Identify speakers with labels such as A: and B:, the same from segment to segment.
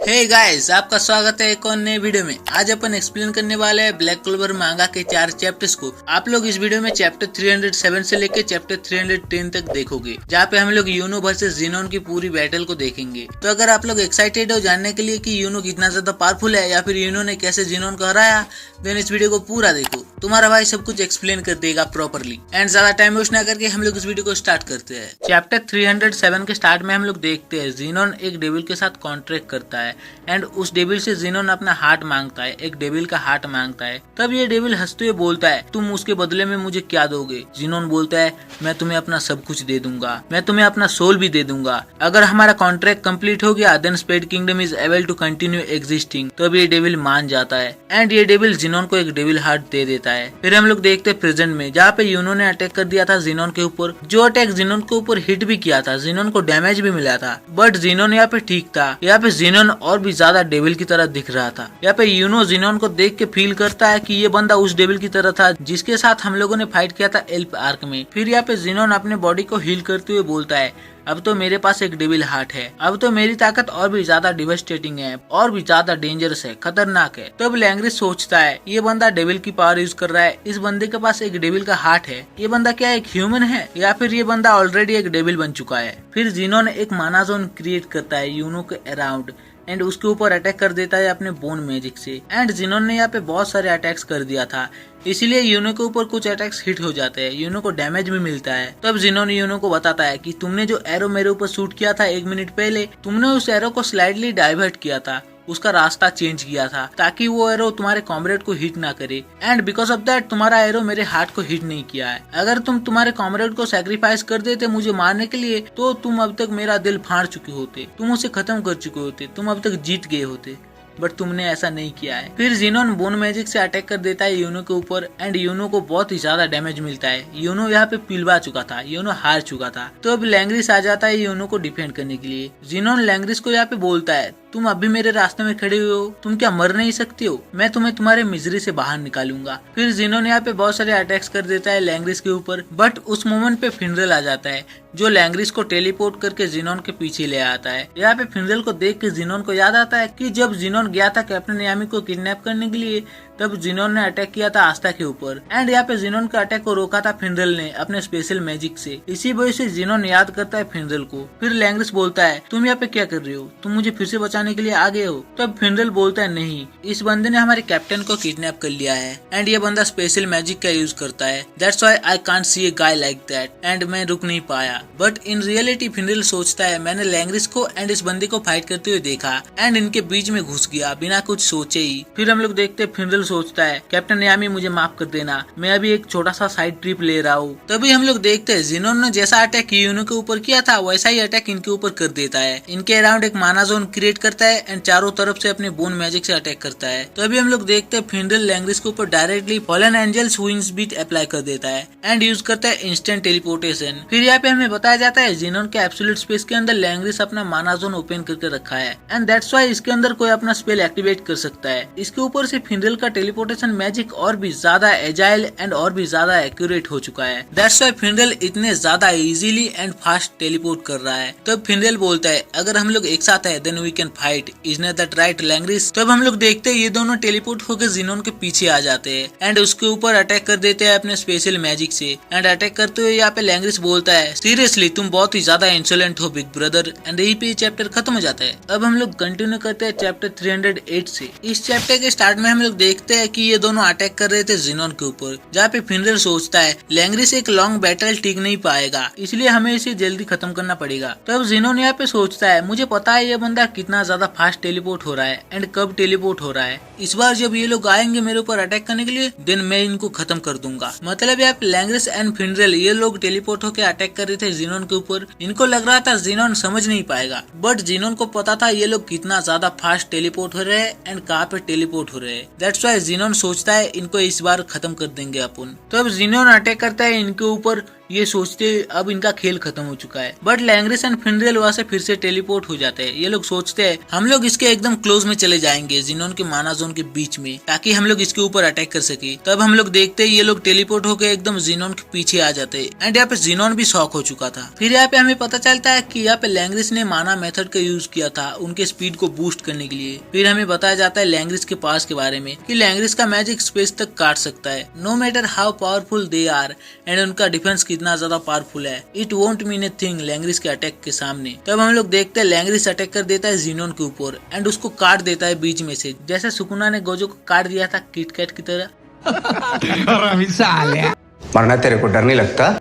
A: Hey guys, आपका स्वागत है एक और नए वीडियो में। आज अपन एक्सप्लेन करने वाले हैं ब्लैक क्लोवर मांगा के 4 चैप्टर्स को। आप लोग इस वीडियो में चैप्टर 307 से लेकर चैप्टर 310 तक देखोगे, जहाँ पे हम लोग यूनो वर्सेस जिनोन की पूरी बैटल को देखेंगे। तो अगर आप लोग एक्साइटेड हो जानने के लिए कि यूनो कितना ज्यादा पावरफुल है या फिर यूनो ने कैसे जिनोन को हराया, देन इस वीडियो को पूरा देखो। तुम्हारा भाई सब कुछ एक्सप्लेन कर देगा प्रॉपरली। एंड ज्यादा टाइम वेस्ट ना करके हम लोग इस वीडियो को स्टार्ट करते हैं। चैप्टर 307 के स्टार्ट में हम लोग देखते हैं जिनोन एक डेविल के साथ कॉन्ट्रैक्ट करता है एंड उस डेविल से जिनोन अपना हार्ट मांगता है, एक डेविल का हार्ट मांगता है। तब ये डेविल हंसते हुए बोलता है, तुम उसके बदले में मुझे क्या दोगे? जिनोन बोलता है, मैं तुम्हें अपना सब कुछ दे दूंगा, मैं तुम्हें अपना सोल भी दे दूंगा। अगर हमारा कॉन्ट्रैक्ट कंप्लीट हो गया then spade kingdom is able to continue existing. तब ये डेविल मान जाता है एंड ये डेविल जिनोन को एक डेविल हार्ट दे देता है। फिर हम लोग देखते हैं प्रेजेंट में, जहाँ पे यूनो ने अटैक कर दिया था जिनोन के ऊपर। जो अटैक जिनोन के ऊपर हिट भी किया था, जिनोन को डैमेज भी मिला था, बट जिनोन यहाँ पे ठीक था। यहाँ पे जिनोन और भी ज्यादा डेविल की तरह दिख रहा था। यहाँ पे यूनो जिनोन को देख के फील करता है कि ये बंदा उस डेविल की तरह था जिसके साथ हम लोगों ने फाइट किया था एल्प आर्क में। फिर यहाँ पे जिनोन अपने बॉडी को हील करते हुए बोलता है, अब तो मेरे पास एक डेविल हार्ट है, अब तो मेरी ताकत और भी ज्यादा डिवास्टेटिंग है, और भी ज्यादा डेंजरस है, खतरनाक है। तब लैंग्रिस सोचता है, ये बंदा डेविल की पावर यूज कर रहा है, इस बंदे के पास एक डेविल का हार्ट है, ये बंदा क्या एक ह्यूमन है या फिर ये बंदा ऑलरेडी एक डेविल बन चुका है। फिर जिनोन एक माना जोन क्रिएट करता है यूनो के अराउंड एंड उसके ऊपर अटैक कर देता है अपने बोन मैजिक से। एंड जिनोन ने यहाँ पे बहुत सारे अटैक्स कर दिया था, इसीलिए यूनो के ऊपर कुछ अटैक्स हिट हो जाते हैं, यूनो को डैमेज भी मिलता है। तब जिनोन यूनो को बताता है कि तुमने जो एरो मेरे ऊपर शूट किया था 1 मिनट पहले, तुमने उस एरो को स्लाइडली डाइवर्ट किया था, उसका रास्ता चेंज किया था ताकि वो एरो तुम्हारे कॉमरेड को हिट ना करे। एंड बिकॉज ऑफ दैट तुम्हारा एरो मेरे हार्ट को हिट नहीं किया है। अगर तुम तुम्हारे कॉमरेड को सैक्रिफाइस कर देते मुझे मारने के लिए, तो तुम अब तक मेरा दिल फाड़ चुके होते, तुम उसे खत्म कर चुके होते, तुम अब तक जीत गए होते, बट तुमने ऐसा नहीं किया है। फिर जिनोन बोन मैजिक से अटैक कर देता है यूनो के ऊपर एंड यूनो को बहुत ही ज्यादा डैमेज मिलता है। यूनो यहाँ पे पिलवा चुका था, यूनो हार चुका था। तो अब लैंग्रिस आ जाता है यूनो को डिफेंड करने के लिए। जिनोन लैंग्रिस को यहाँ पे बोलता है, तुम अभी मेरे रास्ते में खड़े हुए हो, तुम क्या मर नहीं सकती हो? मैं तुम्हें तुम्हारे मिजरी से बाहर निकालूंगा। फिर जिनोन यहाँ पे बहुत सारे अटैक्स कर देता है लैंग्रिस के ऊपर, बट उस मोमेंट पे फिनरल आ जाता है जो लैंग्रिस को टेलीपोर्ट करके जिनोन के पीछे ले आता है। यहाँ पे फिनरल को देख के जिनोन को याद आता है कि जब जिनोन गया था कैप्टन यामी को किडनैप करने के लिए, तब जिनोन ने अटैक किया था आस्था के ऊपर एंड यहाँ पे जिनोन के अटैक को रोका था फिनरल ने अपने स्पेशल मैजिक से। इसी वजह से जिनोन याद करता है फिनरल को। फिर लैंग्रिस बोलता है, तुम यहाँ पे क्या कर रहे हो? तुम मुझे फिर से बचाने के लिए आ गए हो? तब फिनरल बोलता है, नहीं, इस बंदे ने हमारे कैप्टन को किडनैप कर लिया है एंड ये बंदा स्पेशल मैजिक का यूज करता है, that's why I can't see A guy like that. And मैं रुक नहीं पाया। बट इन रियलिटी फिनरल सोचता है, मैंने लैंग्रिस को एंड इस बंदे को फाइट करते हुए देखा एंड इनके बीच में घुस गया बिना कुछ सोचे ही। फिर हम लोग देखते फिनरल सोचता है, कैप्टन यामी मुझे माफ कर देना, मैं अभी एक छोटा सा साइड ट्रिप ले रहा हूँ। तभी हम लोग देखते हैं जिनोन ने जैसा अटैक यूनो के ऊपर किया था वैसा ही अटैक इनके ऊपर कर देता है। इनके अराउंड एक माना जोन क्रिएट करता है एंड चारों तरफ से अपने बोन मैजिक से अटैक करता है। तो अभी हम लोग देखते हैं फिनरल लैंग्रिस के ऊपर directly fallen angel's wings beat apply कर देता है एंड यूज करता है इंस्टेंट टेलीपोर्टेशन। फिर यहाँ पे हमें बताया जाता है जिनोन के एब्सोल्यूट स्पेस के अंदर लैंग्रिस अपना माना जोन ओपन करके रखा है एंड दैट्स व्हाई इसके अंदर कोई अपना स्पेल एक्टिवेट कर सकता है। इसके ऊपर से फिनरल का टेलीपोर्टेशन मैजिक और भी ज्यादा एजाइल एंड और भी ज्यादा एक्यूरेट हो चुका है। दैट्स व्हाई फिनरल इतने ज्यादा इजीली एंड फास्ट टेलीपोर्ट कर रहा है। तब फिनरल बोलता है, अगर हम लोग एक साथ है then we can fight, is not that right Langris? तब हम लोग देखते हैं ये दोनों टेलीपोर्ट होकर जिनोन के पीछे आ जाते हैं एंड उसके ऊपर अटैक कर देते हैं अपने स्पेशल मैजिक से। एंड अटैक करते हुए यहाँ पे लैंग्रिस बोलता है, सीरियसली तुम बहुत ही ज्यादा इंसोलेंट हो बिग ब्रदर। एंड यही पे चैप्टर खत्म हो जाता है। अब हम लोग कंटिन्यू करते हैं चैप्टर 308 से। इस चैप्टर के स्टार्ट में हम लोग देखते हैं कि ये दोनों अटैक कर रहे थे जिनोन के ऊपर, जहाँ पे फिनरल सोचता है लैंग्रिस एक लॉन्ग बैटल टिक नहीं पाएगा, इसलिए हमें इसे जल्दी खत्म करना पड़ेगा। तब जिनोन यहाँ पे सोचता है, मुझे पता है ये बंदा कितना ज्यादा फास्ट टेलीपोर्ट हो रहा है एंड कब टेलीपोर्ट हो रहा है। इस बार जब ये लोग आएंगे मेरे ऊपर अटैक करने के लिए, देन मैं इनको खत्म कर दूंगा। मतलब यहाँ पे लैंग्रिस एंड फिनरल ये लोग टेलीपोर्ट होकर अटैक कर रहे थे जिनोन के ऊपर। इनको लग रहा था जिनोन समझ नहीं पाएगा, बट जिनोन को पता था ये लोग कितना ज्यादा फास्ट टेलीपोर्ट हो रहे हैं एंड कहाँ पे टेलीपोर्ट हो रहे हैं। दैट्स व्हाई जिनोन सोचता है इनको इस बार खत्म कर देंगे अपन। तो अब जिनोन अटैक करता है इनके ऊपर ये सोचते अब इनका खेल खत्म हो चुका है। बट लैंग्रिस एंड फिनरियल वहाँ से फिर से टेलीपोर्ट हो जाते हैं। ये लोग सोचते हैं हम लोग इसके एकदम क्लोज में चले जाएंगे, ज़ीनोन के माना जोन के बीच में, ताकि हम लोग इसके ऊपर अटैक कर सके। तब हम लोग देखते हैं ये लोग टेलीपोर्ट होकर एकदम ज़ीनोन के पीछे आ जाते हैं एंड यहाँ पे ज़ीनोन भी शॉक हो चुका था। फिर यहाँ पे हमें पता चलता है कि यहाँ पे लैंग्रिस ने माना मेथड का यूज किया था उनके स्पीड को बूस्ट करने के लिए। फिर हमें बताया जाता है लैंग्रिस के पास के बारे में कि लैंग्रिस का मैजिक स्पेस तक काट सकता है, no matter how powerful they are, and उनका डिफेंस कितना ज्यादा पावरफुल है, it won't mean a thing Langris के अटैक के सामने। तब हम लोग देखते हैं लैंग्रिस अटैक कर देता है ज़ीनोन के ऊपर एंड उसको काट देता है बीच में से, जैसे सुकुना ने गोजो को काट दिया था किटकैट की तरह।
B: मरना तेरे को डर नहीं लगता?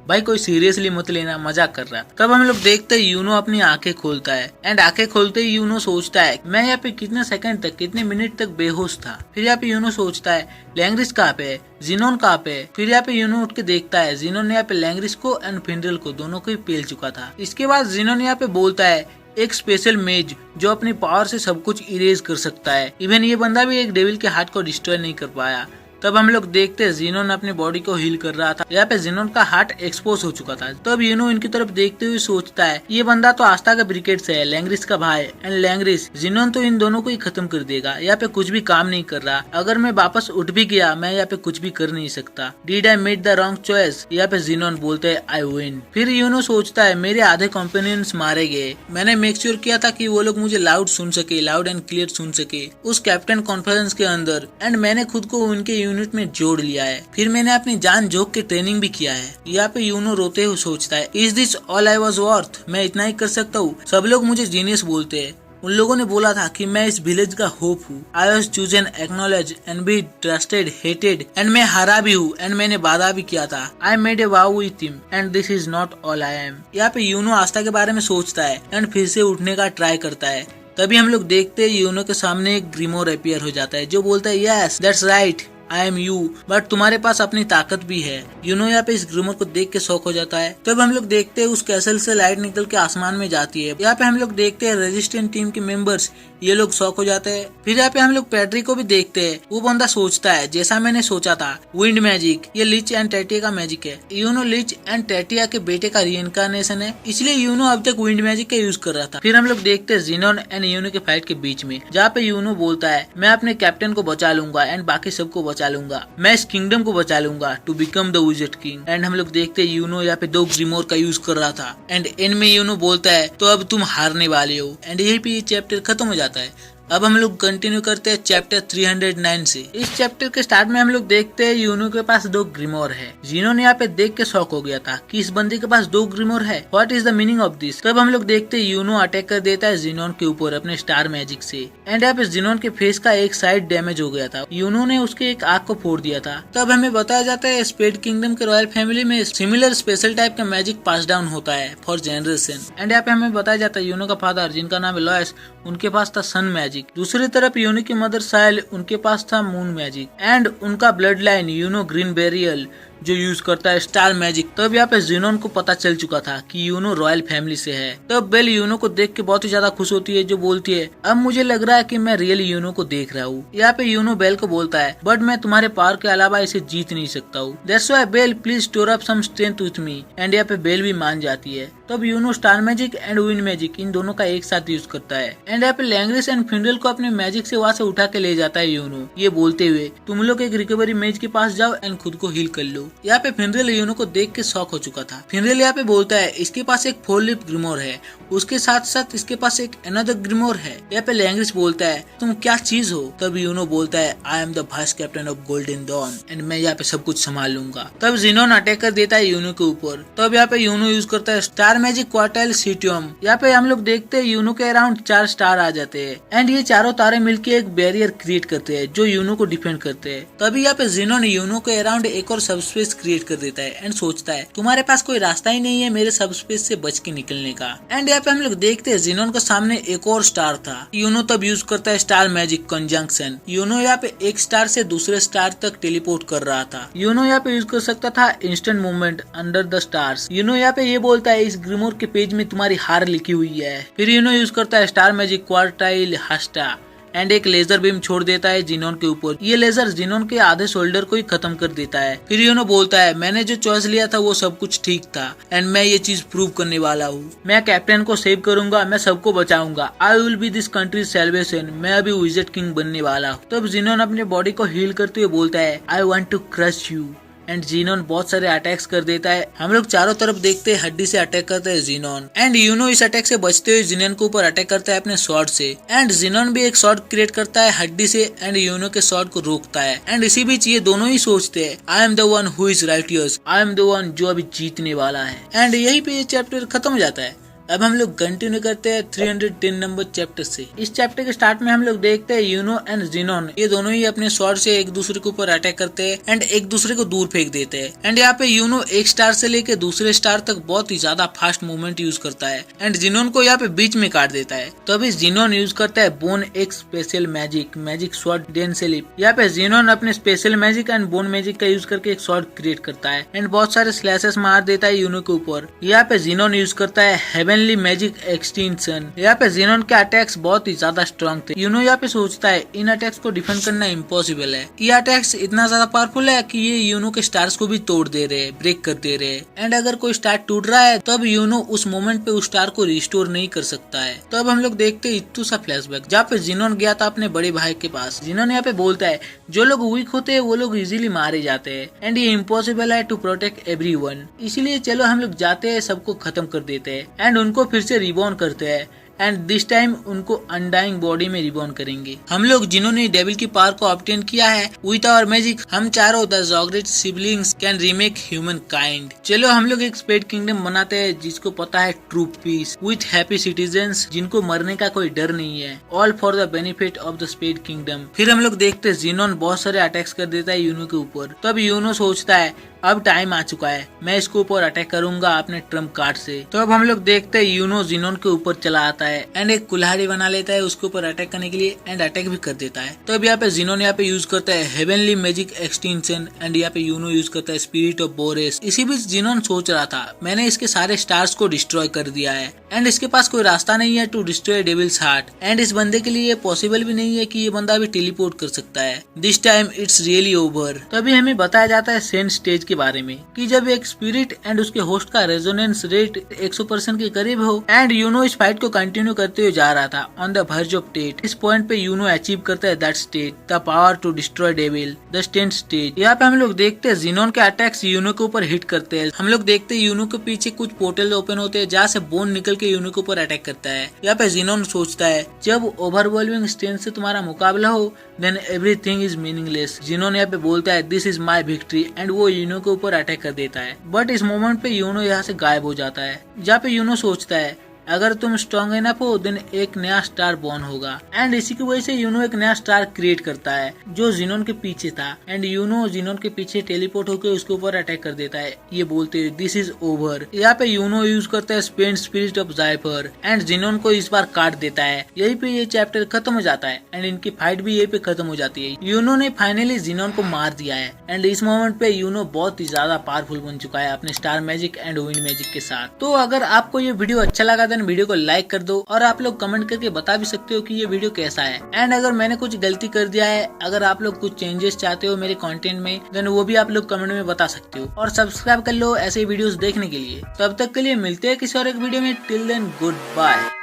A: भाई कोई सीरियसली मत लेना, मजाक कर रहा। तब हम लोग देखते हैं यूनो अपनी आंखें खोलता है एंड आंखें खोलते ही यूनो सोचता है मैं यहाँ पे कितने सेकंड तक, कितने मिनट तक बेहोश था। फिर यहाँ पे यूनो सोचता है लैंग्रिस कहाँ पे है, ज़ीनोन कहाँ पे है। फिर यहाँ पे यूनो उठ के देखता है ज़ीनोन ने यहाँ पे लैंग्रिस को एंड फिनरियल को दोनों को ही पेल चुका था। इसके बाद ज़ीनोन यहाँ पे बोलता है एक स्पेशल मेज जो अपनी पावर से सब कुछ इरेज कर सकता है, इवन ये बंदा भी एक डेविल के हार्ट को डिस्ट्रॉय नहीं कर पाया। तब हम लोग देखते हैं ज़ीनोन अपनी बॉडी को हील कर रहा था। यहाँ पे ज़ीनोन का हार्ट एक्सपोज हो चुका था। तब यूनो इनकी तरफ देखते हुए सोचता है ये बंदा तो आस्था का ब्रिकेट से है, लैंग्रिस का भाई, एंड लैंग्रिस ज़ीनोन तो इन दोनों को ही खत्म कर देगा। यहाँ पे कुछ भी काम नहीं कर रहा, अगर मैं वापस उठ भी गया मैं यहाँ पे कुछ भी कर नहीं सकता। Did I made the wrong choice, यहाँ पे ज़ीनोन बोलते हैं आई विन। फिर यूनो सोचता है मेरे आधे कॉम्पेनियंस मारे गए, मैंने मेक श्योर किया था कि वो लोग मुझे लाउड सुन सके, लाउड एंड क्लियर सुन सके उस कैप्टन कॉन्फ्रेंस के अंदर, एंड मैंने खुद को उनके यूनिट में जोड़ लिया है। फिर मैंने अपनी जान झोंक के ट्रेनिंग भी किया है। यहाँ पे यूनो रोते हुए सोचता है is this all I was worth, मैं इतना ही कर सकता हूँ। सब लोग मुझे जीनियस बोलते हैं, उन लोगों ने बोला था कि मैं इस विलेज का होप हूँ। I was chosen, acknowledge and be trusted, hated, and मैं हारा भी हूँ एंड मैंने वादा भी किया था। I made a wow with him and this is not all I am. यहाँ पे यूनो आस्था के बारे में सोचता है एंड फिर से उठने का ट्राई करता है। तभी हम लोग देखते हैं यूनो के सामने एक ग्रिमोर अपीयर हो जाता है जो बोलता है yes that's right I am you, but तुम्हारे पास अपनी ताकत भी है। यूनो यहाँ पे इस ग्रिमोर को देख के शॉक हो जाता है। तब हम लोग देखते हैं उस कैसल से लाइट निकल के आसमान में जाती है। यहाँ पे हम लोग देखते हैं रेजिस्टेंट टीम के मेंबर्स, ये लोग शॉक हो जाते हैं। फिर यहाँ पे हम लोग पैट्री को भी देखते हैं। वो बंदा सोचता है जैसा मैंने सोचा था, विंड मैजिक ये लिच एंड टेटिया का मैजिक है। यूनो लिच एंड टेटिया के बेटे का रीइंकार्नेशन है, इसलिए यूनो अब तक विंड मैजिक का यूज कर रहा था। फिर हम लोग देखते हैं ज़ीनोन एंड यूनो के फाइट के बीच में, जहाँ पे यूनो बोलता है मैं अपने कैप्टन को बचा लूंगा एंड बाकी सबको बचा लूंगा, मैं इस किंगडम को बचा लूंगा to become the wizard king. And हम लोग देखते हैं यूनो यहाँ पे 2 ग्रिमोर का यूज कर रहा था एंड एंड में यूनो बोलता है तो अब तुम हारने वाले हो, एंड यही पे ये चैप्टर खत्म हो जाता है। अब हम लोग कंटिन्यू करते हैं चैप्टर 309 से। इस चैप्टर के स्टार्ट में हम लोग देखते हैं यूनो के पास 2 ग्रिमोर है। ज़ीनोन यहाँ पे देख के शॉक हो गया था कि इस बंदे के पास 2 ग्रिमोर है, what is the meaning of this. तब हम लोग देखते हैं यूनो अटैक कर देता है ज़ीनोन के ऊपर अपने स्टार मैजिक से, एंड यहाँ पे ज़ीनोन के फेस का एक साइड डैमेज हो गया था। यूनो ने उसके एक आंख को फोड़ दिया था। तब हमें बताया जाता है स्पेड किंगडम के रॉयल फैमिली में सिमिलर स्पेशल टाइप का मैजिक पास डाउन होता है फॉर जनरेशन। एंड यहाँ पे हमें बताया जाता है यूनो का फादर जिनका नाम है लॉयस, उनके पास था सन मैजिक। दूसरी तरफ यूनो की मदर साइल, उनके पास था मून मैजिक, एंड उनका blood line Yuno Grinberryall जो यूज करता है स्टार मैजिक। तब यहाँ पे ज़ीनोन को पता चल चुका था कि यूनो रॉयल फैमिली से है। तब बेल यूनो को देख के बहुत ही ज्यादा खुश होती है, जो बोलती है अब मुझे लग रहा है कि मैं रियल यूनो को देख रहा हूँ। यहाँ पे यूनो बेल को बोलता है बट मैं तुम्हारे पावर के अलावा इसे जीत नहीं सकता हूँ, that's why Bell please store up some strength with me. And यहाँ पे बेल भी मान जाती है। तब Yuno star magic and wind magic इन दोनों का एक साथ यूज करता है, एंड यहाँ पे लैंग्रिस एंड फिनरियल को अपने मैजिक से वहाँ से उठा के ले जाता है यूनो, ये बोलते हुए तुम लोग एक रिकवरी मेज के पास जाओ एंड खुद को हील कर लो। यहाँ पे फिनरियल यूनो को देख के शॉक हो चुका था। फिनरियल यहाँ पे बोलता है इसके पास एक 4 लिप ग्रिमोर है, उसके साथ साथ इसके पास एक अनदर ग्रिमोर है। यहाँ पे लैंग्रिस बोलता है तुम क्या चीज हो। तब यूनो बोलता है I am the vice captain of Golden Dawn and मैं यहाँ पे सब कुछ संभाल लूंगा। तब ज़ीनोन अटैक कर देता है यूनो के ऊपर। तब यहाँ पे यूनो यूज करता है स्टार मैजिक क्वार्टाइल सीटियम। यहाँ पे हम लोग देखते हैं यूनो के अराउंड 4 स्टार आ जाते हैं, एंड ये चारों तारे मिलकर एक बैरियर क्रिएट करते हैं जो यूनो को डिफेंड करते हैं। तभी यहाँ पे ज़ीनोन यूनो के अराउंड एक और सबस्पेस क्रिएट कर देता है एंड सोचता है तुम्हारे पास कोई रास्ता ही नहीं है मेरे सबस्पेस से बच के निकलने का। एंड यहाँ पे हम लोग देखते हैं ज़ीनोन के सामने एक और स्टार था। यूनो तब यूज करता है स्टार मैजिक कंजंक्शन। यूनो यहाँ पे एक स्टार से दूसरे स्टार तक टेलीपोर्ट कर रहा था। यूनो यहाँ पे यूज कर सकता था instant movement under the stars. Yuno यहाँ पे ये बोलता है इस ग्रिमोर के पेज में तुम्हारी हार लिखी हुई है। फिर यूनो यूज करता है स्टार मैजिक क्वार्टाइल हास्टा। एंड एक लेजर बीम छोड़ देता है जिनोन के ऊपर। ये लेजर जिनोन के आधे शोल्डर को ही खत्म कर देता है। फिर यूनो बोलता है मैंने जो चॉइस लिया था वो सब कुछ ठीक था एंड मैं ये चीज प्रूव करने वाला हूँ। मैं कैप्टन को सेव करूंगा, मैं सबको बचाऊंगा। I will be this country celebration. मैं अभी विज़र्ड किंग बनने वाला हूँ। तब जिनोन अपने बॉडी को हील करते हुए बोलता है I want to crush you and Zenon बहुत सारे अटैक्स कर देता है। हम लोग चारों तरफ देखते हैं हड्डी से अटैक करता है जिनोन एंड यूनो इस अटैक से बचते हुए जिनोन के ऊपर अटैक करता है अपने स्वॉर्ड से एंड जिनोन भी एक स्वॉर्ड क्रिएट करता है हड्डी से एंड यूनो के स्वॉर्ड को रोकता है। एंड इसी बीच ये दोनों ही सोचते हैं आई am the one who is righteous, I am the one जो अभी जीतने वाला है। एंड यही पे ये चैप्टर खत्म हो जाता है। अब हम लोग कंटिन्यू करते हैं 310 नंबर चैप्टर से। इस चैप्टर के स्टार्ट में हम लोग देखते हैं यूनो एंड जिनोन ये दोनों ही अपने स्वॉर्ड से एक दूसरे के ऊपर अटैक करते हैं एंड एक दूसरे को दूर फेंक देते हैं। एंड यहाँ पे यूनो एक स्टार से लेके दूसरे स्टार तक बहुत ही ज्यादा फास्ट मूवमेंट यूज करता है एंड जिनोन को यहाँ पे बीच में काट देता है। तभी जिनोन यूज करता है बोन एक स्पेशल मैजिक स्वॉर्ड डेन से लिप। यहाँ पे जिनोन अपने special magic and bone magic का यूज करके एक स्वॉर्ड क्रिएट करता है एंड बहुत सारे स्लैशेस मार देता है यूनो के ऊपर। यहाँ पे जिनोन यूज करता है हेवनली मैजिक एक्सटेंशन। यहाँ पे जिनोन के अटैक्स बहुत ही ज्यादा स्ट्रॉन्ग थे। यूनो यहाँ पे सोचता है इन अटैक्स को डिफेंड करना इम्पॉसिबल है। ये अटैक्स इतना ज्यादा पावरफुल है कि ये यूनो के स्टार्स को भी तोड़ दे रहे हैं, ब्रेक कर दे रहे हैं। एंड अगर कोई स्टार टूट रहा है तब यूनो उस मोमेंट पे उस स्टार को रिस्टोर नहीं कर सकता है। तब हम लोग देखते हैं इत्तू सा फ्लैशबैक जहाँ पे जिनोन गया था अपने बड़े भाई के पास। जिनोन यहाँ पे बोलता है जो लोग वीक होते हैं वो लोग इजीली मारे जाते हैं एंड ये इम्पॉसिबल है टू प्रोटेक्ट एवरीवन। इसीलिए चलो हम लोग जाते हैं, सबको खत्म कर देते हैं एंड उनको फिर से रिबॉर्न करते हैं एंड दिस टाइम उनको अनडाइंग बॉडी में रिबॉर्न करेंगे। हम लोग जिन्होंने डेविल की पावर को ऑब्टेन किया है विद आवर मैजिक, हम चारों द ज़ॉग्रेट siblings can remake humankind. चलो हम लोग एक स्पेड किंगडम बनाते हैं जिसको पता है true peace with happy citizens, जिनको मरने का कोई डर नहीं है, all for the benefit of the spade kingdom. फिर हम लोग देखते हैं जिनोन बहुत सारे अटैक्स कर देता है यूनो के ऊपर। तब यूनो सोचता है अब टाइम आ चुका है, मैं इसके ऊपर अटैक करूंगा अपने ट्रम्प कार्ड से। तो अब हम लोग देखते हैं यूनो जिनोन के ऊपर चला आता है एंड एक कुल्हाड़ी बना लेता है उसके ऊपर अटैक करने के लिए एंड अटैक भी कर देता है। तो अब यहाँ पे जिनोन यहाँ पे यूज करता है हेवनली मैजिक एक्सटेंशन एंड यहाँ पे यूनो यूज करता है स्पिरिट ऑफ बोरेस। इसी बीच जिनोन सोच रहा था मैंने इसके सारे स्टार्स को डिस्ट्रॉय कर दिया है एंड इसके पास कोई रास्ता नहीं है to destroy devil's heart and इस बंदे के लिए पॉसिबल भी नहीं है कि ये बंदा भी टेलीपोर्ट कर सकता है। This time it's really over. तो अभी हमें बताया जाता है सेंट स्टेज के बारे में कि जब एक स्पिरिट एंड उसके होस्ट का रेजोनेंस रेट 100% के करीब हो एंड यूनो इस फाइट को कंटिन्यू करते हुए जा रहा था on the verge of death. इस पॉइंट पे यूनो अचीव करता है that state, the power to destroy devil, the stent stage. यहाँ पे हम लोग देखते हैं जिनोन के अटैक्स यूनो के ऊपर हिट करते हैं। हम लोग देखते हैं यूनो के पीछे कुछ पोर्टल ओपन होते हैं जहाँ से बोन निकल के यूनो के ऊपर अटैक करता है। यहाँ पे जिनोन सोचता है जब ओवरवेलमिंग स्ट्रेंथ से तुम्हारा मुकाबला हो then everything is meaningless. Zenon यहाँ पे बोलता है this is my victory and वो यूनो के ऊपर अटैक कर देता है। बट इस मोमेंट पे यूनो यहाँ से गायब हो जाता है। जहाँ पे यूनो सोचता है अगर तुम स्ट्रॉन्ग इनफ हो देन एक नया स्टार बॉर्न होगा एंड इसी की वजह से यूनो एक नया स्टार क्रिएट करता है जो जिनोन के पीछे था एंड यूनो जिनोन के पीछे टेलीपोर्ट होकर उसके ऊपर अटैक कर देता है ये बोलते हुए दिस इज ओवर। यहाँ पे यूनो यूज करता है स्पेन स्पिरिट ऑफ जाइफर एंड जिनोन को इस बार काट देता है। यही पे ये चैप्टर खत्म हो जाता है एंड इनकी फाइट भी यही पे खत्म हो जाती है। यूनो ने फाइनली जिनोन को मार दिया है एंड इस मोमेंट पे यूनो बहुत ही ज्यादा पावरफुल बन चुका है अपने star magic and wind magic के साथ। तो अगर आपको ये वीडियो अच्छा लगा देन वीडियो को लाइक कर दो और आप लोग कमेंट करके बता भी सकते हो कि ये वीडियो कैसा है एंड अगर मैंने कुछ गलती कर दिया है, अगर आप लोग कुछ चेंजेस चाहते हो मेरे कंटेंट में देन वो भी आप लोग कमेंट में बता सकते हो और सब्सक्राइब कर लो ऐसे वीडियोस देखने के लिए। तब तक के लिए मिलते हैं किसी और एक वीडियो में। Till then good bye.